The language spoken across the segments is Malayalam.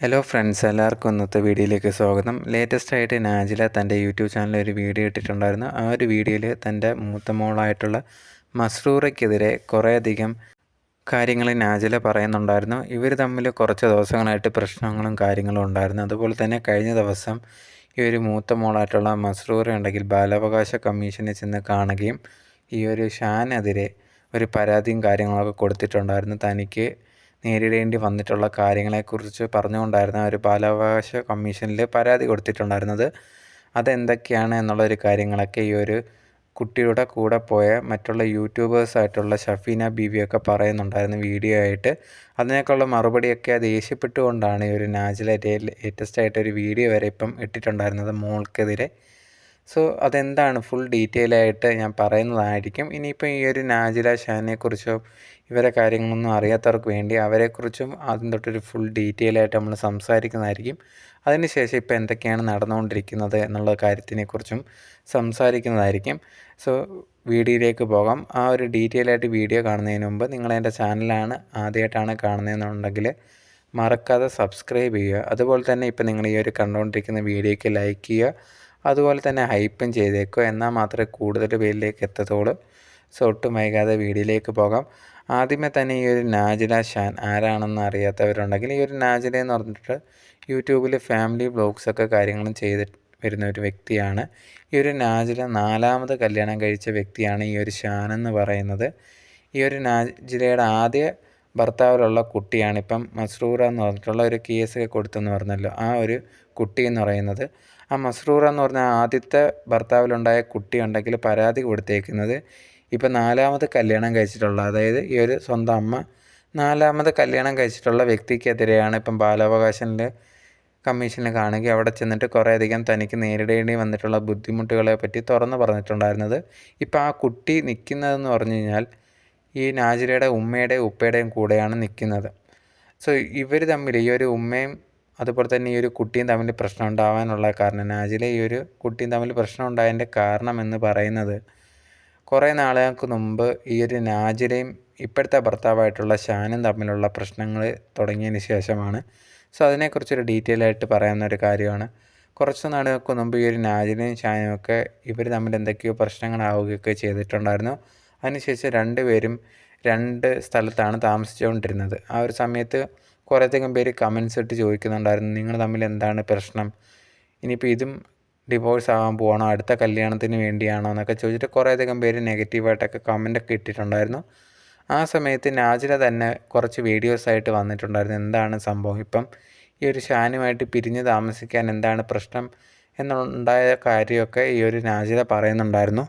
ഹലോ ഫ്രണ്ട്സ്, എല്ലാവർക്കും ഇന്നത്തെ വീഡിയോയിലേക്ക് സ്വാഗതം. ലേറ്റസ്റ്റ് ആയിട്ട് നാജില തൻ്റെ യൂട്യൂബ് ചാനലിൽ ഒരു വീഡിയോ ഇട്ടിട്ടുണ്ടായിരുന്നു. ആ ഒരു വീഡിയോയിൽ തൻ്റെ മൂത്ത മോളായിട്ടുള്ള മസ്റൂറയ്ക്കെതിരെ കുറേയധികം കാര്യങ്ങൾ നാജില പറയുന്നുണ്ടായിരുന്നു. ഇവർ തമ്മിൽ കുറച്ച് ദിവസങ്ങളായിട്ട് പ്രശ്നങ്ങളും കാര്യങ്ങളും ഉണ്ടായിരുന്നു. അതുപോലെ തന്നെ കഴിഞ്ഞ ദിവസം ഈ ഒരു മൂത്ത മോളായിട്ടുള്ള മസ്റൂറ ഉണ്ടെങ്കിൽ ബാലാവകാശ കമ്മീഷനെ ചെന്ന് കാണുകയും ഈ ഒരു ഷാനെതിരെ ഒരു പരാതിയും കാര്യങ്ങളൊക്കെ കൊടുത്തിട്ടുണ്ടായിരുന്നു. തനിക്ക് നേരിടേണ്ടി വന്നിട്ടുള്ള കാര്യങ്ങളെക്കുറിച്ച് പറഞ്ഞുകൊണ്ടായിരുന്നു ഒരു ബാലാവകാശ കമ്മീഷനിൽ പരാതി കൊടുത്തിട്ടുണ്ടായിരുന്നത്. അതെന്തൊക്കെയാണ് എന്നുള്ളൊരു കാര്യങ്ങളൊക്കെ ഈ ഒരു കുട്ടിയുടെ കൂടെ പോയ മറ്റുള്ള യൂട്യൂബേഴ്സായിട്ടുള്ള ഷഫീന ബീവിയൊക്കെ പറയുന്നുണ്ടായിരുന്നു വീഡിയോ ആയിട്ട്. അതിനൊക്കെയുള്ള മറുപടിയൊക്കെ ദേഷ്യപ്പെട്ടുകൊണ്ടാണ് ഈ ഒരു നാജില ലേറ്റസ്റ്റ് ആയിട്ടൊരു വീഡിയോ വരെ ഇപ്പം ഇട്ടിട്ടുണ്ടായിരുന്നത് മോൾക്കെതിരെ. സോ അതെന്താണ് ഫുൾ ഡീറ്റെയിൽ ആയിട്ട് ഞാൻ പറയുന്നതായിരിക്കും. ഇനിയിപ്പോൾ ഈ ഒരു നാജില ഷാനെക്കുറിച്ചോ ഇവരെ കാര്യങ്ങളൊന്നും അറിയാത്തവർക്ക് വേണ്ടി അവരെക്കുറിച്ചും ആദ്യം തൊട്ടൊരു ഫുൾ ഡീറ്റെയിൽ ആയിട്ട് നമ്മൾ സംസാരിക്കുന്നതായിരിക്കും. അതിനുശേഷം ഇപ്പോൾ എന്തൊക്കെയാണ് നടന്നുകൊണ്ടിരിക്കുന്നത് എന്നുള്ള കാര്യത്തിനെക്കുറിച്ചും സംസാരിക്കുന്നതായിരിക്കും. സോ വീഡിയോയിലേക്ക് പോകാം. ആ ഒരു ഡീറ്റെയിൽ ആയിട്ട് വീഡിയോ കാണുന്നതിന് മുമ്പ് നിങ്ങളെൻ്റെ ചാനലാണ് ആദ്യമായിട്ടാണ് കാണുന്നതെന്നുണ്ടെങ്കിൽ മറക്കാതെ സബ്സ്ക്രൈബ് ചെയ്യുക. അതുപോലെ തന്നെ ഇപ്പോൾ നിങ്ങൾ ഈ ഒരു കണ്ടുകൊണ്ടിരിക്കുന്ന വീഡിയോയ്ക്ക് ലൈക്ക് ചെയ്യുക. അതുപോലെ തന്നെ ഹൈപ്പും ചെയ്തേക്കുക. എന്നാൽ മാത്രമേ കൂടുതൽ പേരിലേക്ക് എത്തത്തുള്ളൂ. സോ ഒട്ടും വൈകാതെ വീഡിയോയിലേക്ക് പോകാം. ആദ്യമേ തന്നെ ഈ ഒരു നാജില ഷാൻ ആരാണെന്ന് അറിയാത്തവരുണ്ടെങ്കിൽ ഈ ഒരു നാജില എന്ന് പറഞ്ഞിട്ട് യൂട്യൂബിൽ ഫാമിലി വ്ളോഗ്സൊക്കെ കാര്യങ്ങളും ചെയ്ത് വരുന്ന ഒരു വ്യക്തിയാണ്. ഈ ഒരു നാജില 4ാമത് കല്യാണം കഴിച്ച വ്യക്തിയാണ് ഈ ഒരു ഷാൻ എന്ന് പറയുന്നത്. ഈ ഒരു നാജിലയുടെ ആദ്യ ഭർത്താവിലുള്ള കുട്ടിയാണ് ഇപ്പം മസ്റൂറ എന്ന് പറഞ്ഞിട്ടുള്ള ഒരു കേസൊക്കെ കൊടുത്തെന്ന് പറഞ്ഞല്ലോ. ആ ഒരു കുട്ടി എന്ന് പറയുന്നത് ആ മസ്റൂറ എന്ന് പറഞ്ഞ ആദ്യത്തെ ഭർത്താവിലുണ്ടായ കുട്ടി ഉണ്ടെങ്കിൽ പരാതി കൊടുത്തേക്കുന്നത് ഇപ്പം 4ാമത് കല്യാണം കഴിച്ചിട്ടുള്ള, അതായത് ഈ ഒരു സ്വന്തം അമ്മ 4ാമത് കല്യാണം കഴിച്ചിട്ടുള്ള വ്യക്തിക്കെതിരെയാണ് ഇപ്പം ബാലാവകാശൻ്റെ കമ്മീഷനിൽ കാണുകയും അവിടെ ചെന്നിട്ട് കുറേയധികം തനിക്ക് നേരിടേണ്ടി വന്നിട്ടുള്ള ബുദ്ധിമുട്ടുകളെ പറ്റി തുറന്നു പറഞ്ഞിട്ടുണ്ടായിരുന്നത്. ഇപ്പം ആ കുട്ടി നിൽക്കുന്നതെന്ന് പറഞ്ഞു കഴിഞ്ഞാൽ ഈ നാജിലയുടെ ഉമ്മയുടെയും ഉപ്പയുടെയും കൂടെയാണ് നിൽക്കുന്നത്. സോ ഇവർ തമ്മിൽ ഈ ഒരു ഉമ്മയും അതുപോലെ തന്നെ ഈ ഒരു കുട്ടിയും തമ്മിൽ പ്രശ്നം ഉണ്ടാവാനുള്ള കാരണം, നാജില ഈ ഒരു കുട്ടിയും തമ്മിൽ പ്രശ്നം ഉണ്ടായതിൻ്റെ കാരണം എന്ന് പറയുന്നത് കുറേ നാളുകൾക്ക് മുമ്പ് ഈ ഒരു നാജിലയും ഇപ്പോഴത്തെ ഭർത്താവായിട്ടുള്ള ഷാനും തമ്മിലുള്ള പ്രശ്നങ്ങൾ തുടങ്ങിയതിന് ശേഷമാണ്. സോ അതിനെക്കുറിച്ചൊരു ഡീറ്റെയിൽ ആയിട്ട് പറയാവുന്ന ഒരു കാര്യമാണ്. കുറച്ച് നാളുകൾക്ക് മുമ്പ് ഈ ഒരു നാജിലയും ഷാനും ഒക്കെ ഇവർ തമ്മിൽ എന്തൊക്കെയോ പ്രശ്നങ്ങളാവുകയൊക്കെ ചെയ്തിട്ടുണ്ടായിരുന്നു. അതിനുശേഷം രണ്ടുപേരും 2 സ്ഥലത്താണ് താമസിച്ചുകൊണ്ടിരുന്നത്. ആ ഒരു സമയത്ത് കുറേയധികം പേര് കമൻസ് ഇട്ട് ചോദിക്കുന്നുണ്ടായിരുന്നു, നിങ്ങൾ തമ്മിൽ എന്താണ് പ്രശ്നം, ഇനിയിപ്പോൾ ഇതും ഡിവോഴ്സ് ആകാൻ പോകണോ, അടുത്ത കല്യാണത്തിന് വേണ്ടിയാണോ എന്നൊക്കെ ചോദിച്ചിട്ട് കുറേയധികം പേര് നെഗറ്റീവായിട്ടൊക്കെ കമൻ്റൊക്കെ ഇട്ടിട്ടുണ്ടായിരുന്നു. ആ സമയത്ത് നാജില തന്നെ കുറച്ച് വീഡിയോസായിട്ട് വന്നിട്ടുണ്ടായിരുന്നു. എന്താണ് സംഭവം, ഇപ്പം ഈ ഒരു ഷാനുമായിട്ട് പിരിഞ്ഞ് താമസിക്കാൻ എന്താണ് പ്രശ്നം എന്നുണ്ടായ കാര്യമൊക്കെ ഈ ഒരു നാജില പറയുന്നുണ്ടായിരുന്നു.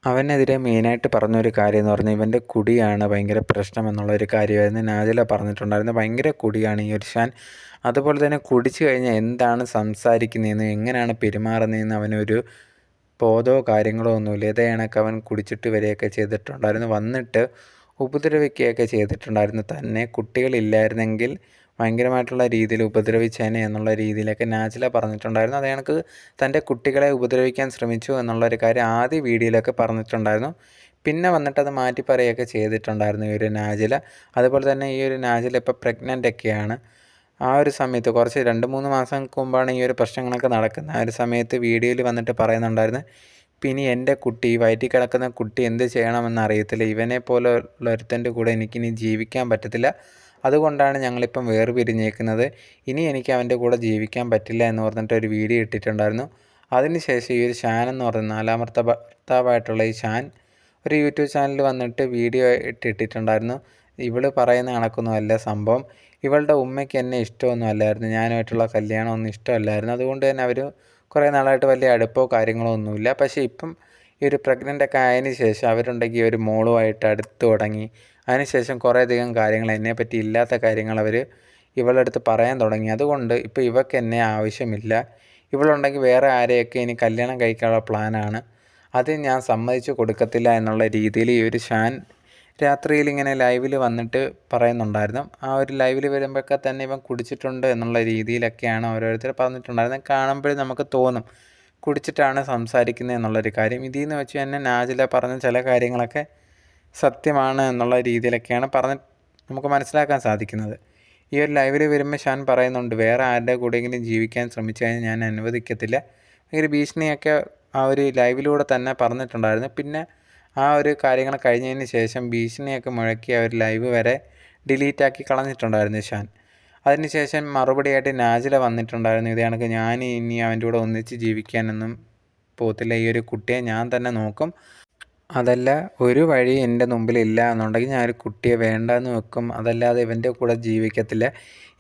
അവനെതിരെ മെയിനായിട്ട് പറഞ്ഞൊരു കാര്യം എന്ന് പറഞ്ഞാൽ ഇവൻ്റെ കുടിയാണ് ഭയങ്കര പ്രശ്നം എന്നുള്ളൊരു കാര്യമായിരുന്നു നാജില പറഞ്ഞിട്ടുണ്ടായിരുന്നു. ഭയങ്കര കുടിയാണ് ഈ ഒരു ഷാൻ. അതുപോലെ തന്നെ കുടിച്ചു കഴിഞ്ഞാൽ എന്താണ് സംസാരിക്കുന്നതെന്ന് എങ്ങനെയാണ് പെരുമാറുന്നതെന്ന് അവനൊരു ബോധമോ കാര്യങ്ങളോ ഒന്നുമില്ല. ഇതേ കണക്ക് അവൻ കുടിച്ചിട്ട് വരികയൊക്കെ ചെയ്തിട്ടുണ്ടായിരുന്നു. വന്നിട്ട് ഉപദ്രവിക്കുകയൊക്കെ ചെയ്തിട്ടുണ്ടായിരുന്നു. തന്നെ കുട്ടികളില്ലായിരുന്നെങ്കിൽ ഭയങ്കരമായിട്ടുള്ള രീതിയിൽ ഉപദ്രവിച്ചേനെ എന്നുള്ള രീതിയിലൊക്കെ നാജില പറഞ്ഞിട്ടുണ്ടായിരുന്നു. അത് കണക്ക് തൻ്റെ കുട്ടികളെ ഉപദ്രവിക്കാൻ ശ്രമിച്ചു എന്നുള്ളൊരു കാര്യം ആദ്യ വീഡിയോയിലൊക്കെ പറഞ്ഞിട്ടുണ്ടായിരുന്നു. പിന്നെ വന്നിട്ട് അത് മാറ്റി പറയുകയൊക്കെ ചെയ്തിട്ടുണ്ടായിരുന്നു ഈ ഒരു നാജില. അതുപോലെ തന്നെ ഈ ഒരു നാജില ഇപ്പോൾ പ്രഗ്നൻ്റ് ഒക്കെയാണ്. ആ ഒരു സമയത്ത് കുറച്ച് 2-3 മാസങ്ങൾക്ക് മുമ്പാണ് ഈ ഒരു പ്രശ്നങ്ങളൊക്കെ നടക്കുന്നത്. ആ ഒരു സമയത്ത് വീഡിയോയിൽ വന്നിട്ട് പറയുന്നുണ്ടായിരുന്നു, പിന്നെ എൻ്റെ കുട്ടി, വയറ്റിൽ കിടക്കുന്ന കുട്ടി എന്ത് ചെയ്യണമെന്ന് അറിയത്തില്ല, ഇവനെ പോലെ ഉള്ള ഒരുത്തൻ്റെ കൂടെ എനിക്കിനി ജീവിക്കാൻ പറ്റത്തില്ല, അതുകൊണ്ടാണ് ഞങ്ങളിപ്പം വേർപിരിഞ്ഞേക്കുന്നത്, ഇനി എനിക്ക് അവൻ്റെ കൂടെ ജീവിക്കാൻ പറ്റില്ല എന്ന് പറഞ്ഞിട്ട് ഒരു വീഡിയോ ഇട്ടിട്ടുണ്ടായിരുന്നു. അതിനുശേഷം ഈ ഒരു ഷാൻ എന്ന് പറയുന്ന 4ാമത്തെ ഭർത്താവായിട്ടുള്ള ഈ ഷാൻ ഒരു യൂട്യൂബ് ചാനലിൽ വന്നിട്ട് വീഡിയോ ഇട്ടിട്ടുണ്ടായിരുന്നു. ഇവള് പറയുന്ന കണക്കൊന്നുമല്ല സംഭവം, ഇവളുടെ ഉമ്മയ്ക്ക് എന്നെ ഇഷ്ടമൊന്നും അല്ലായിരുന്നു, ഞാനുമായിട്ടുള്ള കല്യാണമൊന്നും ഇഷ്ടമല്ലായിരുന്നു, അതുകൊണ്ട് തന്നെ അവർ കുറേ നാളായിട്ട് വലിയ അടുപ്പമോ കാര്യങ്ങളോ ഒന്നുമില്ല. പക്ഷേ ഇപ്പം ഈ ഒരു പ്രഗ്നൻ്റൊക്കെ ആയതിന് ശേഷം അവരുണ്ടെങ്കിൽ ഒരു മോളുമായിട്ട് അടുത്ത് തുടങ്ങി. അതിനുശേഷം കുറേയധികം കാര്യങ്ങൾ എന്നെപ്പറ്റി ഇല്ലാത്ത കാര്യങ്ങൾ അവർ ഇവളുടെ അടുത്ത് പറയാൻ തുടങ്ങി. അതുകൊണ്ട് ഇപ്പോൾ ഇവൾക്ക് എന്നെ ആവശ്യമില്ല, ഇവളുണ്ടെങ്കിൽ വേറെ ആരെയൊക്കെ ഇനി കല്യാണം കഴിക്കാനുള്ള പ്ലാനാണ്, അത് ഞാൻ സമ്മതിച്ചു കൊടുക്കത്തില്ല എന്നുള്ള രീതിയിൽ ഈ ഒരു ഷാൻ രാത്രിയിൽ ഇങ്ങനെ ലൈവിൽ വന്നിട്ട് പറയുന്നുണ്ടായിരുന്നു. ആ ഒരു ലൈവിൽ വരുമ്പോഴൊക്കെ തന്നെ ഇവൻ കുടിച്ചിട്ടുണ്ട് എന്നുള്ള രീതിയിലൊക്കെയാണ് ഓരോരുത്തർ പറഞ്ഞിട്ടുണ്ടായിരുന്നത്. കാണുമ്പോഴും നമുക്ക് തോന്നും കുടിച്ചിട്ടാണ് സംസാരിക്കുന്നത് എന്നുള്ളൊരു കാര്യം. ഇതിൽ നിന്ന് വെച്ച് തന്നെ നാജില പറഞ്ഞ ചില കാര്യങ്ങളൊക്കെ സത്യമാണ് എന്നുള്ള രീതിയിലൊക്കെയാണ് നമുക്ക് മനസ്സിലാക്കാൻ സാധിക്കുന്നത്. ഈ ഒരു ലൈവിൽ വരുമ്പോൾ ഷാൻ പറയുന്നുണ്ട്, വേറെ ആരുടെ കൂടെയെങ്കിലും ജീവിക്കാൻ ശ്രമിച്ചു കഴിഞ്ഞാൽ ഞാൻ അനുവദിക്കത്തില്ല. ഭയങ്കര ഭീഷണിയൊക്കെ ആ ഒരു ലൈവിലൂടെ തന്നെ പറഞ്ഞിട്ടുണ്ടായിരുന്നു. പിന്നെ ആ ഒരു കാര്യങ്ങൾ കഴിഞ്ഞതിന് ശേഷം ഭീഷണിയൊക്കെ മുഴക്കി ആ ഒരു ലൈവ് വരെ ഡിലീറ്റാക്കി കളഞ്ഞിട്ടുണ്ടായിരുന്നു ഷാൻ. അതിനുശേഷം മറുപടിയായിട്ട് നാജില വന്നിട്ടുണ്ടായിരുന്നു, ഇത് കണക്ക് ഞാൻ ഇനി അവൻ്റെ കൂടെ ഒന്നിച്ച് ജീവിക്കാനൊന്നും പോകത്തില്ല, ഈ ഒരു കുട്ടിയെ ഞാൻ തന്നെ നോക്കും, അതല്ല ഒരു വഴി എൻ്റെ മുമ്പിലില്ല എന്നുണ്ടെങ്കിൽ ഞാൻ ഒരു കുട്ടിയെ വേണ്ടെന്ന് വെക്കും, അതല്ലാതെ ഇവൻ്റെ കൂടെ ജീവിക്കത്തില്ല.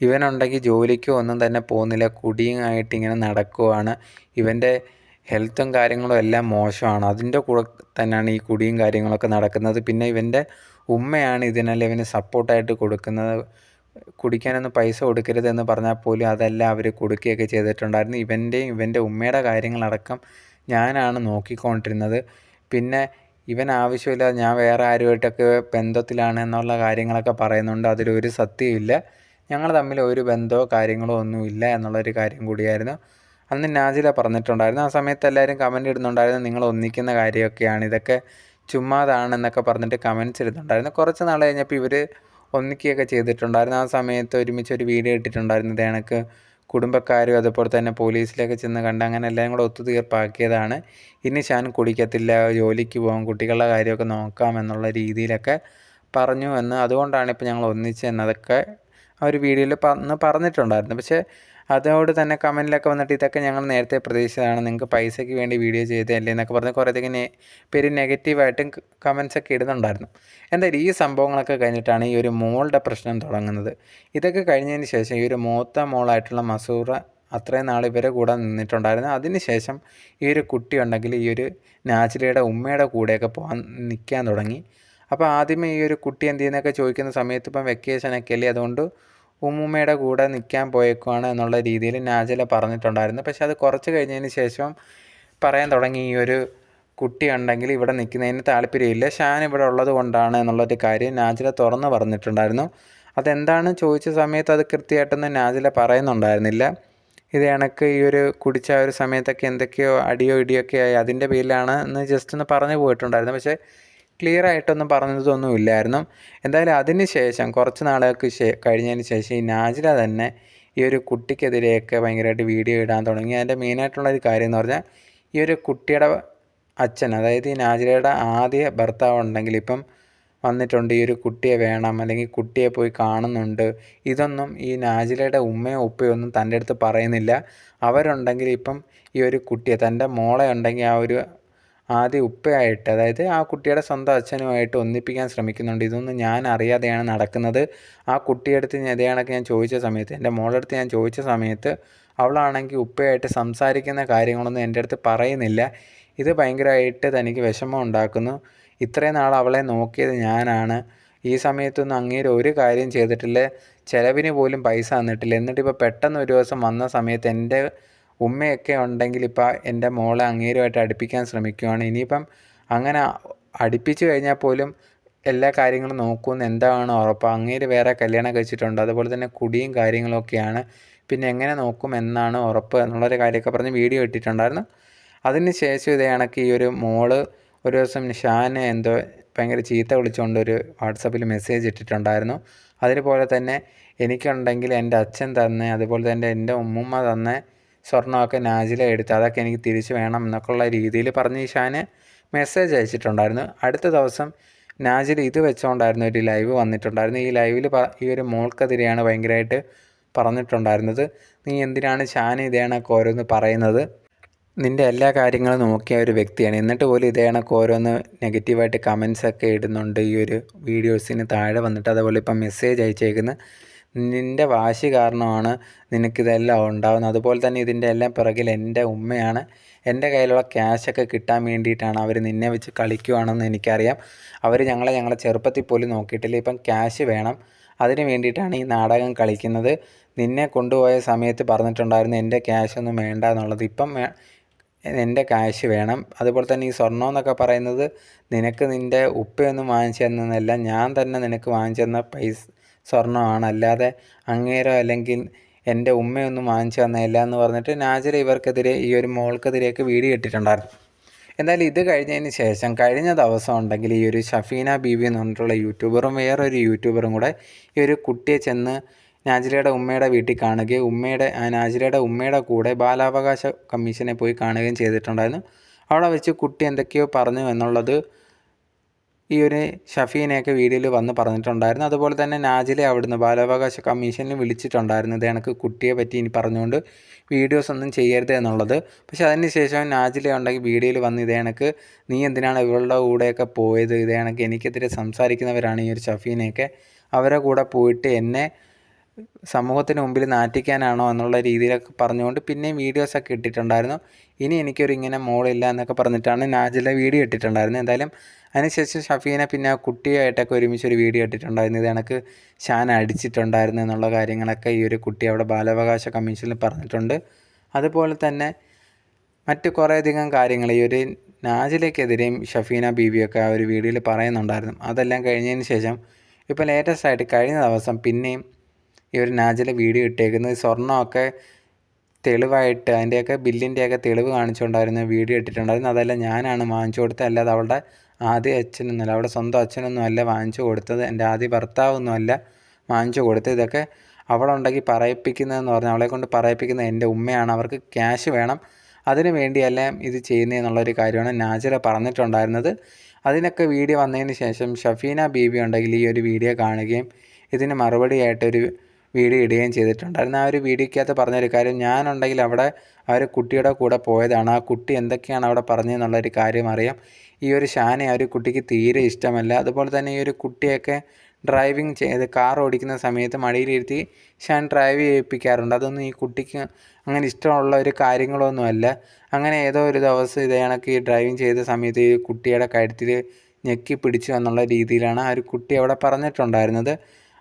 ഇവനുണ്ടെങ്കിൽ ജോലിക്കോ ഒന്നും തന്നെ പോകുന്നില്ല, കുടിയുമായിട്ട് ഇങ്ങനെ നടക്കുവാണ്, ഇവൻ്റെ ഹെൽത്തും കാര്യങ്ങളും എല്ലാം മോശമാണ്, അതിൻ്റെ കൂടെ തന്നെയാണ് ഈ കുടിയും കാര്യങ്ങളൊക്കെ നടക്കുന്നത്. പിന്നെ ഇവൻ്റെ ഉമ്മയാണ് ഇതിനെല്ലാം ഇവന് സപ്പോർട്ടായിട്ട് കൊടുക്കുന്നത്, കുടിക്കാനൊന്നും പൈസ കൊടുക്കരുതെന്ന് പറഞ്ഞാൽ പോലും അതെല്ലാം അവർ കൊടുക്കുകയൊക്കെ ചെയ്തിട്ടുണ്ടായിരുന്നു. ഇവൻ്റെ ഉമ്മയുടെ കാര്യങ്ങളടക്കം ഞാനാണ് നോക്കിക്കൊണ്ടിരുന്നത്. പിന്നെ ഇവൻ ആവശ്യമില്ലാതെ ഞാൻ വേറെ ആരുമായിട്ടൊക്കെ ബന്ധത്തിലാണ് എന്നുള്ള കാര്യങ്ങളൊക്കെ പറയുന്നുണ്ട്, അതിലൊരു സത്യമില്ല, ഞങ്ങൾ തമ്മിൽ ഒരു ബന്ധമോ കാര്യങ്ങളോ ഒന്നുമില്ല എന്നുള്ളൊരു കാര്യം കൂടിയായിരുന്നു അന്ന് നാജില പറഞ്ഞിട്ടുണ്ടായിരുന്നു. ആ സമയത്ത് എല്ലാവരും കമൻ്റ് ഇടുന്നുണ്ടായിരുന്നു, നിങ്ങൾ ഒന്നിക്കുന്ന കാര്യമൊക്കെയാണ്, ഇതൊക്കെ ചുമ്മാതാണെന്നൊക്കെ പറഞ്ഞിട്ട് കമൻറ്റ്സ് ഇടുന്നുണ്ടായിരുന്നു. കുറച്ച് നാൾ കഴിഞ്ഞപ്പോൾ ഇവർ ഒന്നിക്കുകയൊക്കെ ചെയ്തിട്ടുണ്ടായിരുന്നു. ആ സമയത്ത് ഒരുമിച്ച് ഒരു വീഡിയോ ഇട്ടിട്ടുണ്ടായിരുന്നു, ഇത് കണക്ക് കുടുംബക്കാരും അതുപോലെ തന്നെ പോലീസിലേക്ക് ചെന്ന് കണ്ട് അങ്ങനെ എല്ലാം കൂടെ ഒത്തുതീർപ്പാക്കിയതാണ്. ഇനി ഷാൻ കുടിക്കത്തില്ല, ജോലിക്ക് പോകാം, കുട്ടികളുടെ കാര്യമൊക്കെ നോക്കാം എന്നുള്ള രീതിയിലൊക്കെ പറഞ്ഞു എന്ന്, അതുകൊണ്ടാണ് ഇപ്പോൾ ഞങ്ങൾ ഒന്നിച്ചെന്നതൊക്കെ ആ ഒരു വീഡിയോയിൽ പറഞ്ഞിട്ടുണ്ടായിരുന്നു. പക്ഷേ അതോട് തന്നെ കമൻറ്റിലൊക്കെ വന്നിട്ട് ഇതൊക്കെ ഞങ്ങൾ നേരത്തെ പ്രതീക്ഷിച്ചതാണ്, നിങ്ങൾക്ക് പൈസയ്ക്ക് വേണ്ടി വീഡിയോ ചെയ്തതല്ലേ എന്നൊക്കെ പറഞ്ഞ് കുറേയധികം പേര് നെഗറ്റീവായിട്ടും കമൻസൊക്കെ ഇടുന്നുണ്ടായിരുന്നു. എന്തായാലും ഈ സംഭവങ്ങളൊക്കെ കഴിഞ്ഞിട്ടാണ് ഈ ഒരു മോളുടെ പ്രശ്നം തുടങ്ങുന്നത്. ഇതൊക്കെ കഴിഞ്ഞതിന് ശേഷം ഈ ഒരു മൂത്ത മോളായിട്ടുള്ള മസൂറ അത്രയും നാൾ ഇവരെ കൂടെ നിന്നിട്ടുണ്ടായിരുന്നു. അതിനുശേഷം ഈ ഒരു കുട്ടി ഉണ്ടെങ്കിൽ ഈ ഒരു നാജിലയുടെ ഉമ്മയുടെ കൂടെയൊക്കെ പോകാൻ നിൽക്കാൻ തുടങ്ങി. അപ്പോൾ ആദ്യമേ ഈ ഒരു കുട്ടി എന്ത് ചെയ്യുന്നതൊക്കെ ചോദിക്കുന്ന സമയത്ത് ഇപ്പം വെക്കേഷനൊക്കെ അല്ലേ, അതുകൊണ്ട് ഉമ്മുമ്മയുടെ കൂടെ നിൽക്കാൻ പോയേക്കുവാണ് എന്നുള്ള രീതിയിൽ നാജില പറഞ്ഞിട്ടുണ്ടായിരുന്നു. പക്ഷെ അത് കുറച്ച് കഴിഞ്ഞതിന് ശേഷം പറയാൻ തുടങ്ങി, ഈ ഒരു കുട്ടി ഉണ്ടെങ്കിൽ ഇവിടെ നിൽക്കുന്നതിന് താല്പര്യമില്ല, ഷാൻ ഇവിടെ ഉള്ളത് കൊണ്ടാണ് എന്നുള്ളൊരു കാര്യം നാജില തുറന്ന് പറഞ്ഞിട്ടുണ്ടായിരുന്നു. അതെന്താണ് ചോദിച്ച സമയത്ത് അത് കൃത്യമായിട്ടൊന്നും നാജില പറയുന്നുണ്ടായിരുന്നില്ല. ഇത് കണക്ക് ഈ ഒരു കുടിച്ച ഒരു സമയത്തൊക്കെ എന്തൊക്കെയോ അടിയോ ഇടിയൊക്കെ ആയി, അതിൻ്റെ പേരിലാണ് എന്ന് ജസ്റ്റ് ഒന്ന് പറഞ്ഞു പോയിട്ടുണ്ടായിരുന്നു. പക്ഷേ ക്ലിയർ ആയിട്ടൊന്നും പറഞ്ഞതൊന്നും ഇല്ലായിരുന്നു. എന്തായാലും അതിന് ശേഷം കുറച്ച് നാളുകൾക്ക് കഴിഞ്ഞതിന് ശേഷം ഈ നാജില തന്നെ ഈ ഒരു കുട്ടിക്കെതിരെയൊക്കെ ഭയങ്കരമായിട്ട് വീഡിയോ ഇടാൻ തുടങ്ങി. അതിൻ്റെ മെയിനായിട്ടുള്ളൊരു കാര്യം എന്ന് പറഞ്ഞാൽ ഈ ഒരു കുട്ടിയുടെ അച്ഛൻ, അതായത് ഈ നാജിലയുടെ ആദ്യ ഭർത്താവ് ഉണ്ടെങ്കിൽ ഇപ്പം വന്നിട്ടുണ്ട്, ഈ ഒരു കുട്ടിയെ വേണം അല്ലെങ്കിൽ കുട്ടിയെ പോയി കാണുന്നുണ്ട്, ഇതൊന്നും ഈ നാജിലയുടെ ഉമ്മയോ ഉപ്പയോ ഒന്നും തൻ്റെ അടുത്ത് പറയുന്നില്ല. അവരുണ്ടെങ്കിൽ ഇപ്പം ഈ ഒരു കുട്ടിയെ, തൻ്റെ മോളെ ഉണ്ടെങ്കിൽ ആ ഒരു ആദ്യം ഉപ്പയായിട്ട്, അതായത് ആ കുട്ടിയുടെ സ്വന്തം അച്ഛനുമായിട്ട് ഒന്നിപ്പിക്കാൻ ശ്രമിക്കുന്നുണ്ട്. ഇതൊന്നും ഞാൻ അറിയാതെയാണ് നടക്കുന്നത്. ആ കുട്ടിയെടുത്ത് ഇതേ കണക്ക് ഞാൻ ചോദിച്ച സമയത്ത്, എൻ്റെ മോളുടെ അടുത്ത് ഞാൻ ചോദിച്ച സമയത്ത് അവളാണെങ്കിൽ ഉപ്പയായിട്ട് സംസാരിക്കുന്ന കാര്യങ്ങളൊന്നും എൻ്റെ അടുത്ത് പറയുന്നില്ല. ഇത് ഭയങ്കരമായിട്ട് തനിക്ക് വിഷമം ഉണ്ടാക്കുന്നു. ഇത്രയും നാൾ അവളെ നോക്കിയത് ഞാനാണ്, ഈ സമയത്തൊന്നും അങ്ങേര് ഒരു കാര്യം ചെയ്തിട്ടില്ല, ചിലവിന് പോലും പൈസ തന്നിട്ടില്ല. എന്നിട്ടിപ്പോൾ പെട്ടെന്ന് ഒരു ദിവസം വന്ന സമയത്ത് എൻ്റെ ഉമ്മയൊക്കെ ഉണ്ടെങ്കിൽ ഇപ്പോൾ എൻ്റെ മോളെ അങ്ങേരുമായിട്ട് അടുപ്പിക്കാൻ ശ്രമിക്കുകയാണ്. ഇനിയിപ്പം അങ്ങനെ അടുപ്പിച്ച് കഴിഞ്ഞാൽ പോലും എല്ലാ കാര്യങ്ങളും നോക്കുമെന്ന് എന്താണ് ഉറപ്പ്? അങ്ങേര് വേറെ കല്യാണം കഴിച്ചിട്ടുണ്ട്, അതുപോലെ തന്നെ കുടിയും കാര്യങ്ങളൊക്കെയാണ്, പിന്നെ എങ്ങനെ നോക്കും എന്നാണ് ഉറപ്പ് എന്നുള്ളൊരു കാര്യമൊക്കെ പറഞ്ഞ് വീഡിയോ ഇട്ടിട്ടുണ്ടായിരുന്നു. അതിന് ശേഷം ഇതേ കണക്ക് ഈ ഒരു മോള് ഒരു ദിവസം ഷാനെ എന്തോ ഭയങ്കര ചീത്ത വിളിച്ചുകൊണ്ട് ഒരു വാട്സപ്പിൽ മെസ്സേജ് ഇട്ടിട്ടുണ്ടായിരുന്നു. അതുപോലെ തന്നെ എനിക്കുണ്ടെങ്കിൽ എൻ്റെ അച്ഛൻ തന്നെ, അതുപോലെ തന്നെ എൻ്റെ ഉമ്മുമ്മ തന്നെ സ്വർണ്ണമൊക്കെ നാജില എടുത്ത്, അതൊക്കെ എനിക്ക് തിരിച്ചു വേണം എന്നൊക്കെയുള്ള രീതിയിൽ പറഞ്ഞ് ഈ ഷാന് മെസ്സേജ് അയച്ചിട്ടുണ്ടായിരുന്നു. അടുത്ത ദിവസം നാജില ഇത് വെച്ചുകൊണ്ടായിരുന്നു ഒരു ലൈവ് വന്നിട്ടുണ്ടായിരുന്നു. ഈ ലൈവിൽ ഈ ഒരു മോൾക്കെതിരെയാണ് ഭയങ്കരമായിട്ട് പറഞ്ഞിട്ടുണ്ടായിരുന്നത്, നീ എന്തിനാണ് ഷാൻ ഇതേ കണക്ക് ഓരോന്ന് പറയുന്നത്, നിൻ്റെ എല്ലാ കാര്യങ്ങളും നോക്കിയ ഒരു വ്യക്തിയാണ്, എന്നിട്ട് പോലും ഇതേ കണക്ക് ഓരോന്ന് നെഗറ്റീവായിട്ട് കമൻസൊക്കെ ഇടുന്നുണ്ട് ഈ ഒരു വീഡിയോസിന് താഴെ വന്നിട്ട്. അതുപോലെ ഇപ്പം മെസ്സേജ് അയച്ചേക്കുന്നത്, നിൻ്റെ വാശി കാരണമാണ് നിനക്കിതെല്ലാം ഉണ്ടാകുന്നത്, അതുപോലെ തന്നെ ഇതിൻ്റെ എല്ലാം പിറകിൽ എൻ്റെ ഉമ്മയാണ്, എൻ്റെ കയ്യിലുള്ള ക്യാഷൊക്കെ കിട്ടാൻ വേണ്ടിയിട്ടാണ് അവർ നിന്നെ വെച്ച് കളിക്കുവാണെന്ന് എനിക്കറിയാം, അവർ ഞങ്ങളെ ചെറുപ്പത്തിൽ പോലും നോക്കിയിട്ടില്ല, ഇപ്പം ക്യാഷ് വേണം, അതിന് വേണ്ടിയിട്ടാണ് ഈ നാടകം കളിക്കുന്നത്, നിന്നെ കൊണ്ടുപോയ സമയത്ത് പറഞ്ഞിട്ടുണ്ടായിരുന്നു എൻ്റെ ക്യാഷൊന്നും വേണ്ട എന്നുള്ളത്, ഇപ്പം എൻ്റെ ക്യാഷ് വേണം. അതുപോലെ തന്നെ ഈ സ്വർണ്ണം എന്നൊക്കെ പറയുന്നത് നിനക്ക് നിൻ്റെ ഉപ്പയൊന്നും വാങ്ങിച്ചു തന്നതല്ല, ഞാൻ തന്നെ നിനക്ക് വാങ്ങിച്ചു തന്ന സ്വർണ്ണമാണ്, അല്ലാതെ അങ്ങേരോ അല്ലെങ്കിൽ എൻ്റെ ഉമ്മയൊന്നും വാങ്ങിച്ചു തന്നതല്ല എന്ന് പറഞ്ഞിട്ട് നാജില ഇവർക്കെതിരെ, ഈ ഒരു മോൾക്കെതിരെയൊക്കെ വീഡിയോ ഇട്ടിട്ടുണ്ടായിരുന്നു. എന്തായാലും ഇത് കഴിഞ്ഞതിന് ശേഷം കഴിഞ്ഞ ദിവസം ഉണ്ടെങ്കിൽ ഈ ഒരു ഷഫീന ബീബി എന്ന് പറഞ്ഞിട്ടുള്ള യൂട്യൂബറും വേറൊരു യൂട്യൂബറും കൂടെ ഈ ഒരു കുട്ടിയെ ചെന്ന് നാജിലയുടെ ഉമ്മയുടെ വീട്ടിൽ കാണുകയും നാജിലയുടെ ഉമ്മയുടെ കൂടെ ബാലാവകാശ കമ്മീഷനെ പോയി കാണുകയും ചെയ്തിട്ടുണ്ടായിരുന്നു. അവിടെ വെച്ച് കുട്ടി എന്തൊക്കെയോ പറഞ്ഞു എന്നുള്ളത് ഈ ഒരു ഷഫീനെയൊക്കെ വീഡിയോയിൽ വന്ന് പറഞ്ഞിട്ടുണ്ടായിരുന്നു. അതുപോലെ തന്നെ നാജിലെ അവിടുന്ന് ബാലാവകാശ കമ്മീഷനിൽ വിളിച്ചിട്ടുണ്ടായിരുന്നു ഇത് കണക്ക് കുട്ടിയെ പറ്റി ഇനി പറഞ്ഞുകൊണ്ട് വീഡിയോസ് ഒന്നും ചെയ്യരുത് എന്നുള്ളത്. പക്ഷേ അതിന് ശേഷം നാജില ഉണ്ടെങ്കിൽ വീഡിയോയിൽ വന്ന് ഇതേ കണക്ക് നീ എന്തിനാണ് ഇവളുടെ കൂടെയൊക്കെ പോയത്, ഇതേ കണക്ക് എനിക്കെതിരെ സംസാരിക്കുന്നവരാണ് ഈ ഒരു ഷഫീനെയൊക്കെ, അവരെ കൂടെ പോയിട്ട് എന്നെ സമൂഹത്തിന് മുമ്പിൽ നാറ്റിക്കാനാണോ എന്നുള്ള രീതിയിലൊക്കെ പറഞ്ഞുകൊണ്ട് പിന്നെയും വീഡിയോസൊക്കെ ഇട്ടിട്ടുണ്ടായിരുന്നു. ഇനി എനിക്കൊരു ഇങ്ങനെ മോളില്ല എന്നൊക്കെ പറഞ്ഞിട്ടാണ് നാജില വീഡിയോ ഇട്ടിട്ടുണ്ടായിരുന്നത്. എന്തായാലും അതിനുശേഷം ഷഫീനെ പിന്നെ ആ കുട്ടിയായിട്ടൊക്കെ ഒരുമിച്ചൊരു വീഡിയോ ഇട്ടിട്ടുണ്ടായിരുന്നു. ഇത് കണക്ക് ഷാൻ അടിച്ചിട്ടുണ്ടായിരുന്നു എന്നുള്ള കാര്യങ്ങളൊക്കെ ഈ ഒരു കുട്ടി അവിടെ ബാലാവകാശ കമ്മീഷനിൽ പറഞ്ഞിട്ടുണ്ട്. അതുപോലെ തന്നെ മറ്റ് കുറേയധികം കാര്യങ്ങൾ ഈ ഒരു നാജിലയ്ക്കെതിരെയും ഷഫീന ബീവിയൊക്കെ ആ ഒരു വീഡിയോയിൽ പറയുന്നുണ്ടായിരുന്നു. അതെല്ലാം കഴിഞ്ഞതിന് ശേഷം ഇപ്പോൾ ലേറ്റസ്റ്റ് ആയിട്ട് കഴിഞ്ഞ ദിവസം പിന്നെയും ഈ ഒരു നാജില വീഡിയോ ഇട്ടേക്കുന്നത് സ്വർണ്ണമൊക്കെ തെളിവായിട്ട് അതിൻ്റെയൊക്കെ ബില്ലിൻ്റെയൊക്കെ തെളിവ് കാണിച്ചുകൊണ്ടായിരുന്നു വീഡിയോ ഇട്ടിട്ടുണ്ടായിരുന്നു. അതെല്ലാം ഞാനാണ് വാങ്ങിച്ചു കൊടുത്തത്, അല്ലാതെ അവളുടെ ആദ്യ അച്ഛനൊന്നുമല്ല, അവളുടെ സ്വന്തം അച്ഛനൊന്നും അല്ല വാങ്ങിച്ചു കൊടുത്തത്, എൻ്റെ ആദ്യ ഭർത്താവൊന്നുമല്ല വാങ്ങിച്ചു കൊടുത്തത്. ഇതൊക്കെ അവളുണ്ടെങ്കിൽ പറയിപ്പിക്കുന്നതെന്ന് പറഞ്ഞാൽ അവളെ കൊണ്ട് പറയിപ്പിക്കുന്നത് എൻ്റെ ഉമ്മയാണ്, അവർക്ക് ക്യാഷ് വേണം, അതിനു വേണ്ടിയെല്ലാം ഇത് ചെയ്യുന്നതെന്നുള്ളൊരു കാര്യമാണ് നാജില പറഞ്ഞിട്ടുണ്ടായിരുന്നത്. അതിനൊക്കെ വീഡിയോ വന്നതിന് ശേഷം ഷഫീന ബീവി ഉണ്ടെങ്കിൽ ഈ ഒരു വീഡിയോ കാണുകയും ഇതിന് മറുപടിയായിട്ടൊരു വീഡിയോ ഇടുകയും ചെയ്തിട്ടുണ്ടായിരുന്നു. ആ ഒരു വീഡിയോയ്ക്കകത്ത് പറഞ്ഞൊരു കാര്യം, ഞാനുണ്ടെങ്കിൽ അവിടെ ആ ഒരു കുട്ടിയുടെ കൂടെ പോയതാണ്, ആ കുട്ടി എന്തൊക്കെയാണ് അവിടെ പറഞ്ഞതെന്നുള്ളൊരു കാര്യം അറിയാം. ഈ ഒരു ഷാനെ ആ ഒരു കുട്ടിക്ക് തീരെ ഇഷ്ടമല്ല. അതുപോലെ തന്നെ ഈ ഒരു കുട്ടിയൊക്കെ ഡ്രൈവിങ് ചെയ്ത് കാർ ഓടിക്കുന്ന സമയത്ത് മടിയിലിരുത്തി ഷാൻ ഡ്രൈവ് ചെയ്യിപ്പിക്കാറുണ്ട്. അതൊന്നും ഈ കുട്ടിക്ക് അങ്ങനെ ഇഷ്ടമുള്ള ഒരു കാര്യങ്ങളൊന്നുമല്ല. അങ്ങനെ ഏതോ ഒരു ദിവസം ഇതേ കണക്ക് ഈ ഡ്രൈവിങ് ചെയ്ത സമയത്ത് ഈ കുട്ടിയുടെ കഴുത്തിൽ ഞെക്കി പിടിച്ചു എന്നുള്ള രീതിയിലാണ് ആ ഒരു കുട്ടി അവിടെ പറഞ്ഞിട്ടുണ്ടായിരുന്നത്.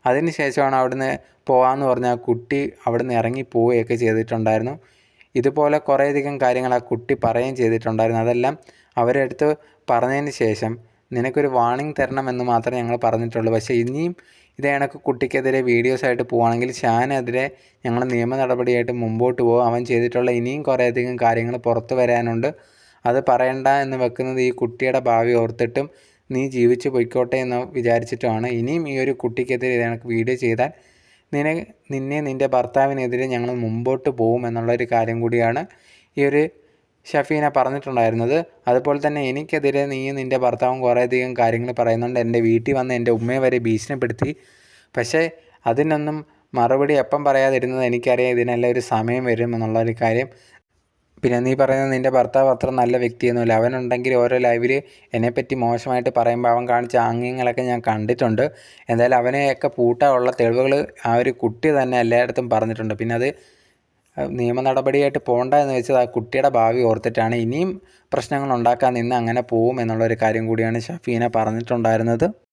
അതിന് ശേഷമാണ് അവിടുന്ന് പോകാമെന്ന് പറഞ്ഞ് ആ കുട്ടി അവിടുന്ന് ഇറങ്ങി പോവുകയൊക്കെ ചെയ്തിട്ടുണ്ടായിരുന്നു. ഇതുപോലെ കുറേയധികം കാര്യങ്ങൾ ആ കുട്ടി പറയുകയും ചെയ്തിട്ടുണ്ടായിരുന്നു. അതെല്ലാം അവരുടെ അടുത്ത് പറഞ്ഞതിന് ശേഷം നിനക്കൊരു വാർണിംഗ് തരണമെന്ന് മാത്രമേ ഞങ്ങൾ പറഞ്ഞിട്ടുള്ളൂ. പക്ഷേ ഇനിയും ഇതേ കണക്ക് കുട്ടിക്കെതിരെ വീഡിയോസായിട്ട് പോവുകയാണെങ്കിൽ ഷാനെതിരെ ഞങ്ങൾ നിയമ നടപടിയായിട്ട് മുമ്പോട്ട് പോകും. അവൻ ചെയ്തിട്ടുള്ള ഇനിയും കുറേയധികം കാര്യങ്ങൾ പുറത്ത് വരാനുണ്ട്. അത് പറയണ്ട എന്ന് വെക്കുന്നത് ഈ കുട്ടിയുടെ ഭാവി ഓർത്തിട്ടും നീ ജീവിച്ച് പൊയ്ക്കോട്ടെ എന്ന് വിചാരിച്ചിട്ടുമാണ്. ഇനിയും ഈ ഒരു കുട്ടിക്കെതിരെ ഇതേ കണക്ക് വീഡിയോ ചെയ്താൽ നിന്നെ നിൻ്റെ ഭർത്താവിനെതിരെ ഞങ്ങൾ മുമ്പോട്ട് പോകും എന്നുള്ളൊരു കാര്യം കൂടിയാണ് ഈ ഒരു ഷഫീന പറഞ്ഞിട്ടുണ്ടായിരുന്നത്. അതുപോലെ തന്നെ എനിക്കെതിരെ നീയും നിൻ്റെ ഭർത്താവും കുറേയധികം കാര്യങ്ങൾ പറയുന്നുണ്ട്, എൻ്റെ വീട്ടിൽ വന്ന് എൻ്റെ ഉമ്മയെ വരെ ഭീഷണിപ്പെടുത്തി. പക്ഷേ അതിനൊന്നും മറുപടി എപ്പം പറയാതിരുന്നത് എനിക്കറിയാം, ഇതിനെല്ലാം ഒരു സമയം വരും എന്നുള്ളൊരു കാര്യം. പിന്നെ നീ പറയുന്നത് നിൻ്റെ ഭർത്താവ് അത്ര നല്ല വ്യക്തിയൊന്നുമില്ല, അവനുണ്ടെങ്കിൽ ഓരോ ലൈവിൽ എന്നെപ്പറ്റി മോശമായിട്ട് പറയുമ്പോൾ അവൻ കാണിച്ച ആംഗ്യങ്ങളൊക്കെ ഞാൻ കണ്ടിട്ടുണ്ട്. എന്തായാലും അവനെയൊക്കെ പൂട്ടാനുള്ള തെളിവുകൾ ആ ഒരു കുട്ടി തന്നെ എല്ലായിടത്തും പറഞ്ഞിട്ടുണ്ട്. പിന്നെ അത് നിയമ നടപടിയായിട്ട് പോകണ്ട എന്ന് വെച്ചത് ആ കുട്ടിയുടെ ഭാവി ഓർത്തിട്ടാണ്. ഇനിയും പ്രശ്നങ്ങൾ ഉണ്ടാക്കാൻ നിന്ന് അങ്ങനെ പോവും എന്നുള്ളൊരു കാര്യം കൂടിയാണ് ഷഫീന പറഞ്ഞിട്ടുണ്ടായിരുന്നത്.